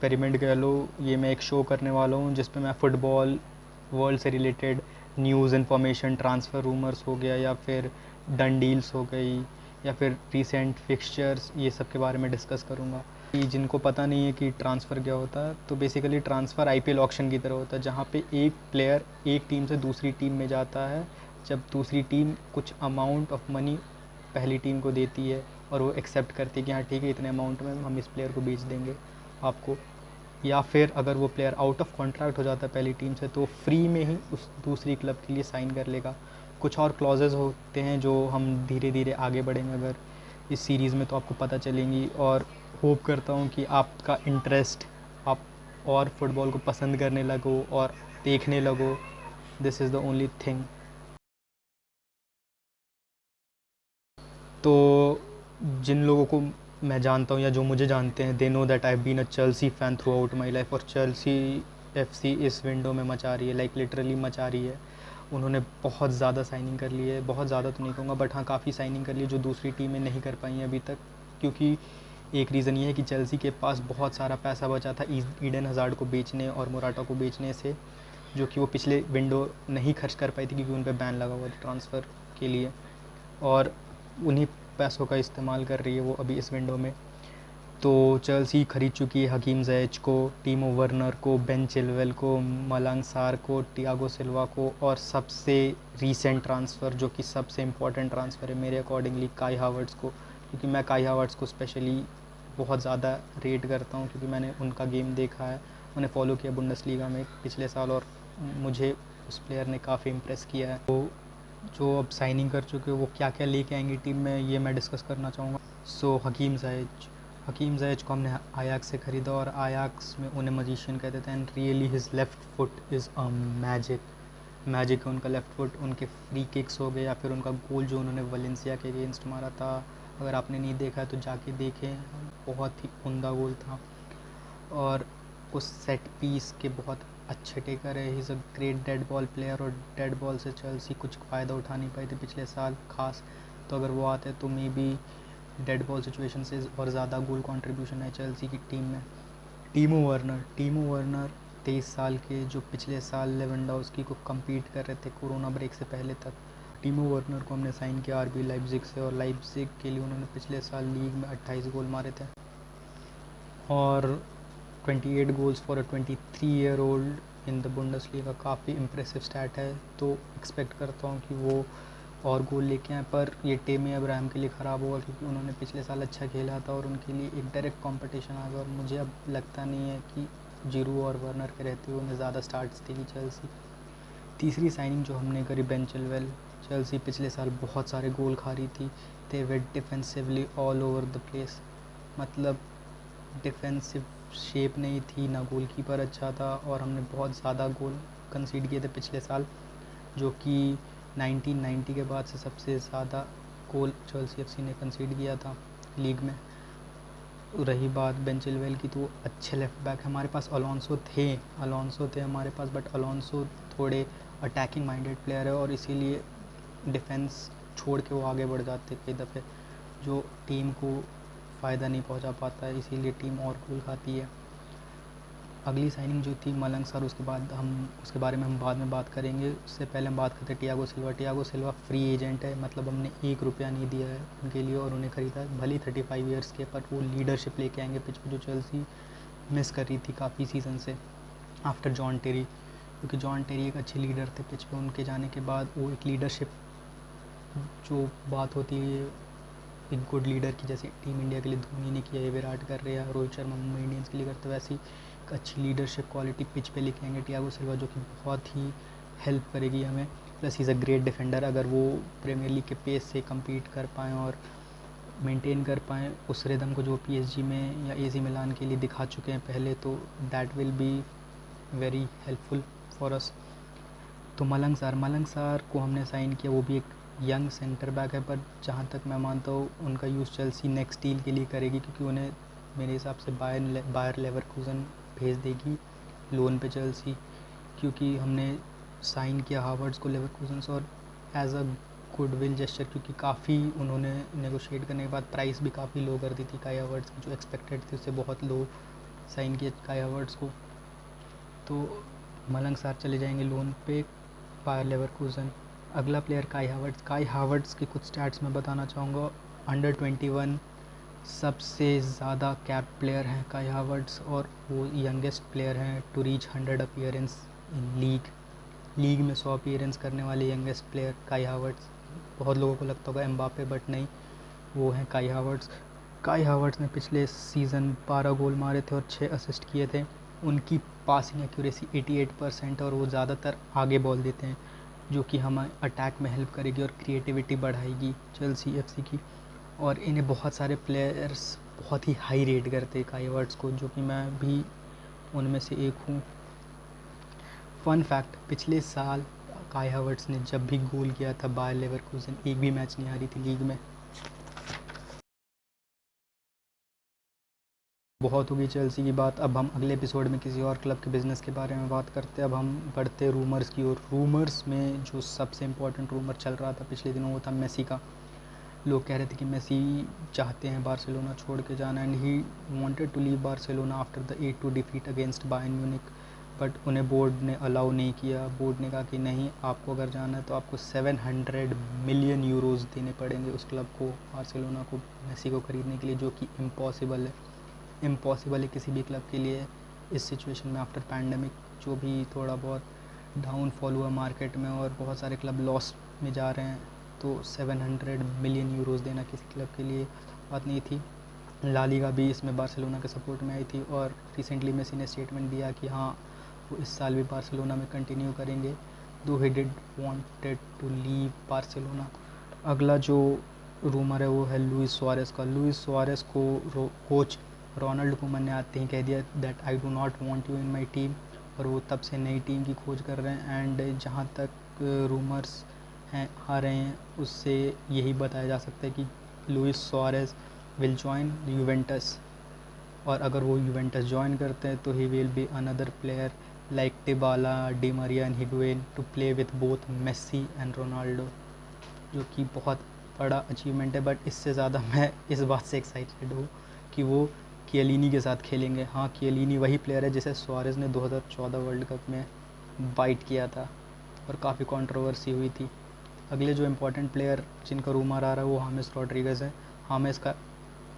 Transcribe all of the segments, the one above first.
Experiment कह लो, ये मैं एक शो करने वाला हूँ जिस पे मैं फ़ुटबॉल वर्ल्ड से related news information, transfer rumours हो गया, या फिर डन डील्स हो गई, या फिर रिसेंट फिक्सचर्स, ये सब के बारे में डिस्कस करूँगा। कि जिनको पता नहीं है कि ट्रांसफ़र क्या होता है, तो बेसिकली ट्रांसफ़र आईपीएल ऑक्शन की तरह होता है, जहाँ पे एक प्लेयर एक टीम से दूसरी टीम में जाता है, जब दूसरी टीम कुछ अमाउंट ऑफ मनी पहली टीम को देती है और वो एक्सेप्ट करती है कि हाँ ठीक है, इतने अमाउंट में हम इस प्लेयर को बेच देंगे आपको। या फिर अगर वो प्लेयर आउट ऑफ कॉन्ट्रैक्ट हो जाता है पहली टीम से, तो फ्री में ही उस दूसरी क्लब के लिए साइन कर लेगा। कुछ और क्लॉजेज़ होते हैं जो हम धीरे धीरे आगे बढ़ेंगे अगर इस सीरीज़ में, तो आपको पता चलेंगी। और होप करता हूँ कि आपका इंटरेस्ट, आप और फुटबॉल को पसंद करने लगो और देखने लगो। This is the only thing. तो जिन लोगों को मैं जानता हूँ या जो मुझे जानते हैं, they know that I have been a Chelsea fan throughout my life. और चेल्सी एफसी इस विंडो में मचा रही है, लाइक लिटरली मचा रही है। उन्होंने बहुत ज़्यादा साइनिंग कर ली है, बहुत ज़्यादा तो नहीं कहूँगा, बट हाँ काफ़ी साइनिंग कर ली है जो दूसरी टीमें नहीं कर पाई हैं अभी तक। क्योंकि एक रीज़न ये है कि चेल्सी के पास बहुत सारा पैसा बचा था ईडन हज़ार्ड को बेचने और मोराटा को बेचने से, जो कि वो पिछले विंडो नहीं खर्च कर पाई थी क्योंकि उन पर बैन लगा हुआ था ट्रांसफ़र के लिए। और उन्हीं पैसों का इस्तेमाल कर रही है वो अभी इस विंडो में। तो चेल्सी खरीद चुकी है हकीम ज़िएच को, टीमो वर्नर को, बेन चिलवेल को, मलंग सार को, टियागो सिल्वा को, और सबसे रीसेंट ट्रांसफ़र जो कि सबसे इम्पोर्टेंट ट्रांसफ़र है मेरे अकॉर्डिंगली, काई हावर्ट्स को। क्योंकि मैं काई हावर्ट्स को स्पेशली बहुत ज़्यादा रेट करता हूँ, क्योंकि मैंने उनका गेम देखा है, उन्हें फॉलो किया बुंडसलीगा में पिछले साल, और मुझे उस प्लेयर ने काफ़ी इम्प्रेस किया है। तो जो अब साइनिंग कर चुके हो वो क्या क्या लेके आएंगे टीम में, ये मैं डिस्कस करना चाहूँगा। सो हकीम ज़िएच को हमने आयाक्स से ख़रीदा, और आयाक्स में उन्हें मजिशियन कहते थे, and really his left foot is a magic है उनका लेफ़्ट फुट। उनके फ्री किक्स हो गए, या फिर उनका गोल जो उन्होंने वलेंसिया के अगेंस्ट मारा था, अगर आपने नहीं देखा है तो जाके देखें, बहुत ही उम्दा गोल था। और उस सेट पीस के बहुत अच्छे टेकर है, he is a great dead ball player, और डेड बॉल से चेल्सी कुछ फ़ायदा उठा नहीं पाई थी पिछले साल खास। तो अगर वो आते तो may be dead ball situation से और ज़्यादा गोल कंट्रीब्यूशन है चेल्सी की टीम में। टीमो वर्नर 23 साल के, जो पिछले साल लेवेंडोव्स्की को कम्पीट कर रहे थे कोरोना ब्रेक से पहले तक। टीमो वर्नर को हमने साइन किया आरबी लाइप्जिग से, और लाइप्जिग के लिए उन्होंने पिछले साल लीग में 28 गोल मारे थे, और 28 goals for a 23 year old in the Bundesliga काफ़ी इम्प्रेसिव स्टैट है। तो एक्सपेक्ट करता हूँ कि वो और गोल लेके आएँ, पर ये टेमी अब्राहम के लिए ख़राब होगा, क्योंकि उन्होंने पिछले साल अच्छा खेला था और उनके लिए एक डायरेक्ट कंपटीशन आ गया, और मुझे अब लगता नहीं है कि जिरू और वर्नर के रहते हुए उन्हें ज़्यादा स्टार्ट्स देगी चेल्सी। तीसरी साइनिंग जो हमने करी, बेन चिलवेल। चेल्सी पिछले साल बहुत सारे गोल खा रही थी, they were defensively all over the place, मतलब डिफेंसिव शेप नहीं थी, ना गोलकीपर अच्छा था, और हमने बहुत ज़्यादा गोल कंसीड किए थे पिछले साल, जो कि 1990 के बाद से सबसे ज़्यादा गोल चेल्सी एफसी ने कंसीड किया था लीग में। रही बात बेन चिलवेल की, तो अच्छे लेफ़्ट बैक हमारे पास अलोंसो थे हमारे पास, बट अलोंसो थोड़े अटैकिंग माइंडेड प्लेयर है, और इसीलिए डिफेंस छोड़ के वो आगे बढ़ जाते कई दफ़े, जो टीम को फ़ायदा नहीं पहुंचा पाता है, इसीलिए टीम और गोल खाती है। अगली साइनिंग जो थी मलंग सर, उसके बारे में हम बाद में बात करेंगे। उससे पहले हम बात करते हैं टियागो सिल्वा फ्री एजेंट है, मतलब हमने 1 रुपया नहीं दिया है उनके लिए, और उन्हें ख़रीदा है भले 35 ईयर्स के, पर वो लीडरशिप लेके आएंगे पिच पर, जो चेल्सी मिस कर रही थी काफ़ी सीज़न से आफ्टर जॉन टेरी। क्योंकि जॉन टेरी एक अच्छे लीडर थे पिच पर, उनके जाने के बाद वो एक लीडरशिप जो बात होती है एक गुड लीडर की, जैसे टीम इंडिया के लिए धोनी ने किया है, विराट कर रहे हैं, रोहित शर्मा मुंबई इंडियंस के लिए करते, वैसे ही एक अच्छी लीडरशिप क्वालिटी पिच पे लेके आएंगे टियागो सिल्वा, जो कि बहुत ही हेल्प करेगी हमें। Plus he is a great defender, अगर वो प्रीमियर लीग के पेस से कम्पीट कर पाएँ और मेंटेन कर पाएँ उस रिदम को जो पीएसजी में या एसी मिलान के लिए दिखा चुके हैं पहले, तो that will be very helpful for us. तो मलंग सार को हमने साइन किया, वो भी एक यंग सेंटर बैक है, पर जहाँ तक मैं मानता हूँ उनका यूज़ चेल्सी नेक्स्ट डील के लिए करेगी, क्योंकि उन्हें मेरे हिसाब से बायर लेवरकुज़न भेज देगी लोन पे चेल्सी, क्योंकि हमने साइन किया हावर्ड्स को लेवरकुज़न से, और एज अ गुडविल जेस्चर, क्योंकि काफ़ी उन्होंने नेगोशिएट करने के बाद प्राइस भी काफ़ी लो कर दी थी काई हावर्ड्स की, जो एक्सपेक्टेड थी उससे बहुत लो साइन किया काई हावर्ट्स को। तो मलंग सार चले जाएंगे लोन पे बायर लेवरकुसन। अगला प्लेयर काई हावर्ट्स के कुछ स्टैट्स मैं बताना चाहूँगा। अंडर 21 सबसे ज़्यादा कैप प्लेयर हैं काई हावर्ट्स, और वो यंगेस्ट प्लेयर हैं to reach 100 appearance in league में 100 अपीयरेंस करने वाले यंगेस्ट प्लेयर काई हावर्ट्स। बहुत लोगों को लगता होगा एम्बापे, बट नहीं, वो हैं काई हावर्ट्स। काई हावर्ट्स ने पिछले सीज़न 12 गोल मारे थे और 6 असिस्ट किए थे। उनकी पासिंग एक्यूरेसी 88% और वो ज़्यादातर आगे बॉल देते हैं, जो कि हमें अटैक में हेल्प करेगी और क्रिएटिविटी बढ़ाएगी चेल्सी एफसी की। और इन्हें बहुत सारे प्लेयर्स बहुत ही हाई रेट करते हैं काई हावर्ट्स को, जो कि मैं भी उनमें से एक हूँ। फन फैक्ट, पिछले साल काई हावर्ट्स ने जब भी गोल किया था बायर लेवरकुसन, एक भी मैच नहीं हारी थी लीग में। बहुत होगी चेल्सी की बात। अब हम अगले एपिसोड में किसी और क्लब के बिज़नेस के बारे में बात करते हैं। अब हम बढ़ते हैं रूमर्स की ओर। रूमर्स में जो सबसे इम्पोर्टेंट रूमर चल रहा था पिछले दिनों वो था मेसी का। लोग कह रहे थे कि मेसी चाहते हैं बार्सिलोना छोड़ के जाना, and he wanted to leave Barcelona after the 8-2 defeat against Bayern Munich, but उन्हें बोर्ड ने अलाउ नहीं किया। बोर्ड ने कहा कि नहीं, आपको अगर जाना है तो आपको 700 मिलियन यूरोज़ देने पड़ेंगे उस क्लब को, बार्सिलोना को, मेसी को ख़रीदने के लिए, जो कि इम्पॉसिबल है किसी भी क्लब के लिए इस सिचुएशन में आफ्टर पैंडमिक। जो भी थोड़ा बहुत डाउनफॉल हुआ मार्केट में और बहुत सारे क्लब लॉस में जा रहे हैं, तो 700 मिलियन यूरोज़ देना किसी क्लब के लिए बात नहीं थी। ला लीगा भी इसमें बार्सिलोना के सपोर्ट में आई थी, और रिसेंटली मेसी ने स्टेटमेंट दिया कि हाँ, वो इस साल भी बार्सिलोना में कंटिन्यू करेंगे, though he did wanted to leave Barcelona. अगला जो रूमर है वो है लुइस सुआरेज़ का। लुइस सुआरेज़ को कोच रोनाल्ड कुमन ने आते ही कह दिया that I do not want you in my team, और वो तब से नई टीम की खोज कर रहे हैं। एंड जहाँ तक रूमर्स हैं आ रहे हैं, उससे यही बताया जा सकता है कि Luis Suarez will join Juventus, और अगर वो यूवेंटस ज्वाइन करते हैं तो he will be another player like Dybala, Di Maria and Higuain to play with both Messi and Ronaldo, जो कि बहुत बड़ा अचीवमेंट है। बट इससे ज़्यादा मैं इस बात से एक्साइटेड हूँ कि वो कियलिनी के साथ खेलेंगे। हाँ, कियलिनी वही प्लेयर है जिसे सुआरेज़ ने 2014 वर्ल्ड कप में बाइट किया था और काफ़ी कंट्रोवर्सी हुई थी। अगले जो इम्पोर्टेंट प्लेयर जिनका रूमर आ रहा है वो हामिस रॉड्रिगज़ है। हामिस का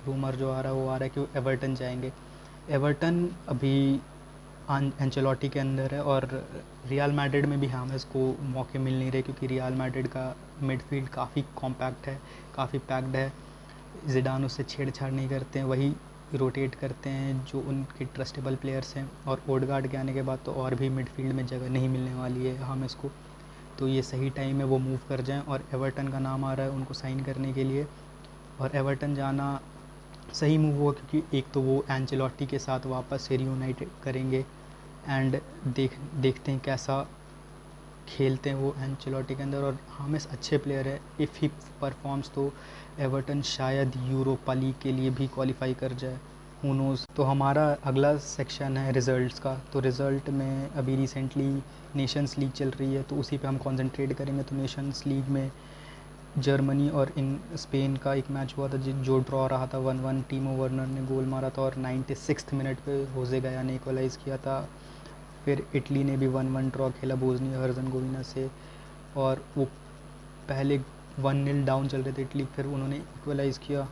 रूमर जो आ रहा है वो आ रहा है कि वो एवर्टन जाएंगे। एवर्टन अभी एंचेलोटी के अंदर है, और रियल मैड्रिड में भी हामिस को मौके मिल नहीं रहे, क्योंकि रियल मैड्रिड का मिडफील्ड काफ़ी कॉम्पैक्ट है, काफ़ी पैक्ड है। ज़िडान उससे छेड़छाड़ नहीं करते हैं, वही रोटेट करते हैं जो उनके ट्रस्टेबल प्लेयर्स हैं। और ओडगार्ड के आने के बाद तो और भी मिडफील्ड में जगह नहीं मिलने वाली है हामिस को, तो ये सही टाइम है वो मूव कर जाएं। और एवर्टन का नाम आ रहा है उनको साइन करने के लिए, और एवर्टन जाना सही मूव हुआ, क्योंकि एक तो वो एंचेलोटी के साथ वापस से रीयूनाइट करेंगे, एंड देखते हैं कैसा खेलते हैं वो एंचेलोटी के अंदर। और हामिस अच्छे प्लेयर है, इफ़ ही परफॉर्म्स तो एवर्टन शायद यूरोपा लीग के लिए भी क्वालिफाई कर जाए, हु नोज़। तो हमारा अगला सेक्शन है रिज़ल्ट्स का। तो रिज़ल्ट में अभी रिसेंटली नेशंस लीग चल रही है, तो उसी पे हम कंसंट्रेट करेंगे। तो नेशंस लीग में जर्मनी और स्पेन का एक मैच हुआ था जो ड्रॉ रहा था 1-1। टीमो वर्नर ने गोल मारा था और 96 मिनट पे होज़े गाया ने इक्वलाइज़ किया था। फिर इटली ने भी 1-1 ड्रॉ खेला बोस्निया हर्ज़ेगोविना से, और वो पहले 1-0 डाउन चल रहे थे इटली, फिर उन्होंने इक्वलाइज़ किया।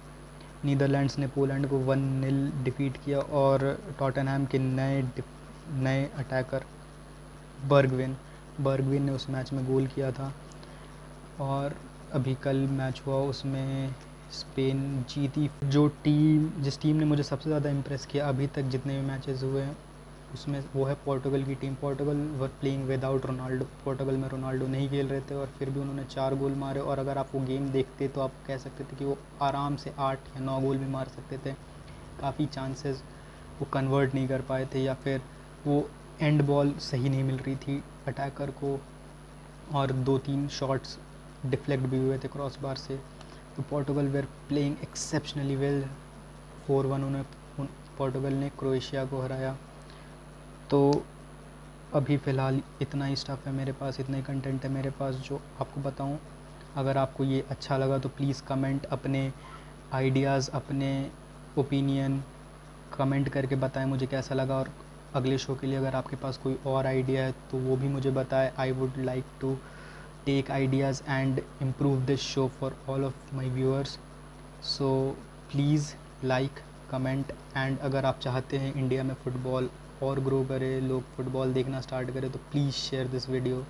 नीदरलैंड्स ने पोलैंड को 1-0 डिफीट किया, और टॉटनहैम के नए अटैकर बर्गविन ने उस मैच में गोल किया था। और अभी कल मैच हुआ उसमें स्पेन जीती। जिस टीम ने मुझे सबसे ज़्यादा इम्प्रेस किया अभी तक जितने भी मैचेस हुए हैं उसमें, वो है पोर्टुगल की team. Portugal were playing without Ronaldo. Portugal में रोनाल्डो नहीं खेल रहे थे, और फिर भी उन्होंने 4 गोल मारे। और अगर आप वो गेम देखते तो आप कह सकते थे कि वो आराम से 8 या 9 गोल भी मार सकते थे। काफ़ी चांसेस वो कन्वर्ट नहीं कर पाए थे, या फिर वो एंड बॉल सही नहीं मिल रही थी अटैकर को, और 2-3 शॉट्स डिफ्लेक्ट भी हुए थे क्रॉस बार से। तो Portugal were playing exceptionally well. 4-1 उन्हें पोर्टुगल ने क्रोएशिया को हराया। तो अभी फ़िलहाल इतना ही स्टफ़ है मेरे पास, इतना ही कंटेंट है मेरे पास जो आपको बताऊं। अगर आपको ये अच्छा लगा तो प्लीज़ कमेंट अपने आइडियाज़, अपने ओपिनियन कमेंट करके बताएं मुझे कैसा लगा, और अगले शो के लिए अगर आपके पास कोई और आइडिया है तो वो भी मुझे बताएं. I would like to take ideas and improve this show for all of my viewers. So please like, comment, and अगर आप चाहते हैं इंडिया में फ़ुटबॉल और ग्रो करे, लोग फुटबॉल देखना स्टार्ट करें, तो प्लीज़ शेयर दिस वीडियो.